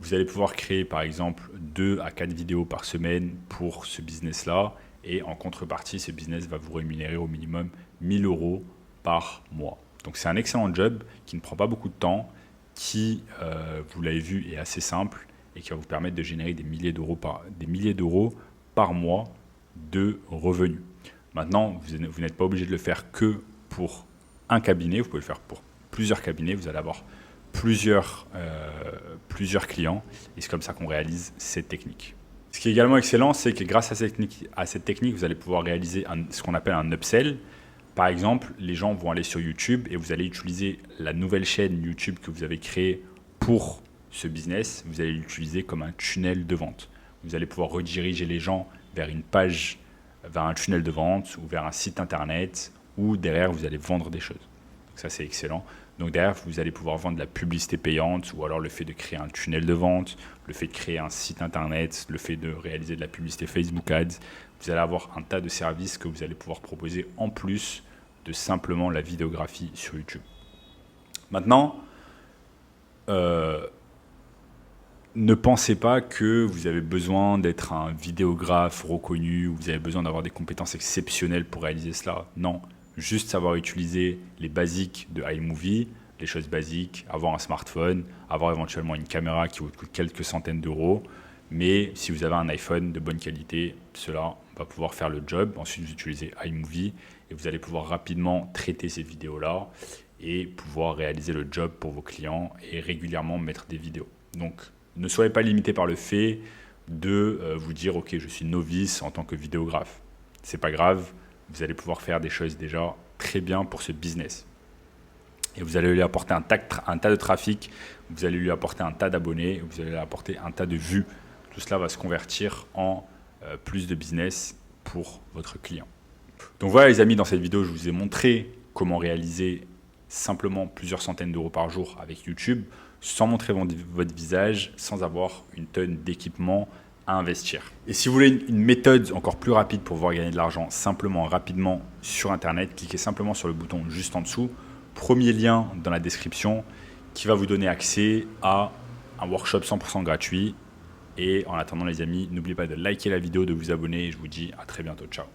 Vous allez pouvoir créer par exemple 2 à 4 vidéos par semaine pour ce business-là. Et en contrepartie, ce business va vous rémunérer au minimum 1 000 € par mois. Donc c'est un excellent job qui ne prend pas beaucoup de temps, qui, vous l'avez vu, est assez simple et qui va vous permettre de générer des milliers d'euros par mois de revenus. Maintenant, vous n'êtes pas obligé de le faire que pour un cabinet, vous pouvez le faire pour plusieurs cabinets, vous allez avoir plusieurs clients et c'est comme ça qu'on réalise cette technique. Ce qui est également excellent, c'est que grâce à cette technique, vous allez pouvoir réaliser ce qu'on appelle un upsell. Par exemple, les gens vont aller sur YouTube et vous allez utiliser la nouvelle chaîne YouTube que vous avez créée pour ce business, vous allez l'utiliser comme un tunnel de vente. Vous allez pouvoir rediriger les gens vers une page, vers un tunnel de vente ou vers un site internet où derrière vous allez vendre des choses. Donc ça c'est excellent. Donc derrière vous allez pouvoir vendre de la publicité payante ou alors le fait de créer un tunnel de vente, le fait de créer un site internet, le fait de réaliser de la publicité Facebook Ads. Vous allez avoir un tas de services que vous allez pouvoir proposer en plus de simplement la vidéographie sur YouTube. Maintenant, ne pensez pas que vous avez besoin d'être un vidéographe reconnu ou vous avez besoin d'avoir des compétences exceptionnelles pour réaliser cela. Non, juste savoir utiliser les basiques de iMovie, les choses basiques, avoir un smartphone, avoir éventuellement une caméra qui vous coûte quelques centaines d'euros. Mais si vous avez un iPhone de bonne qualité, cela va pouvoir faire le job. Ensuite, vous utilisez iMovie et vous allez pouvoir rapidement traiter ces vidéos-là et pouvoir réaliser le job pour vos clients et régulièrement mettre des vidéos. Donc, ne soyez pas limité par le fait de vous dire « Ok, je suis novice en tant que vidéographe ». Ce n'est pas grave, vous allez pouvoir faire des choses déjà très bien pour ce business. Et vous allez lui apporter un tas de trafic, vous allez lui apporter un tas d'abonnés, vous allez lui apporter un tas de vues. Tout cela va se convertir en plus de business pour votre client. Donc voilà les amis, dans cette vidéo, je vous ai montré comment réaliser simplement plusieurs centaines d'euros par jour avec YouTube sans montrer votre visage, sans avoir une tonne d'équipement à investir. Et si vous voulez une méthode encore plus rapide pour pouvoir gagner de l'argent simplement, rapidement sur Internet, cliquez simplement sur le bouton juste en dessous. Premier lien dans la description qui va vous donner accès à un workshop 100% gratuit. Et en attendant les amis, n'oubliez pas de liker la vidéo, de vous abonner et je vous dis à très bientôt. Ciao.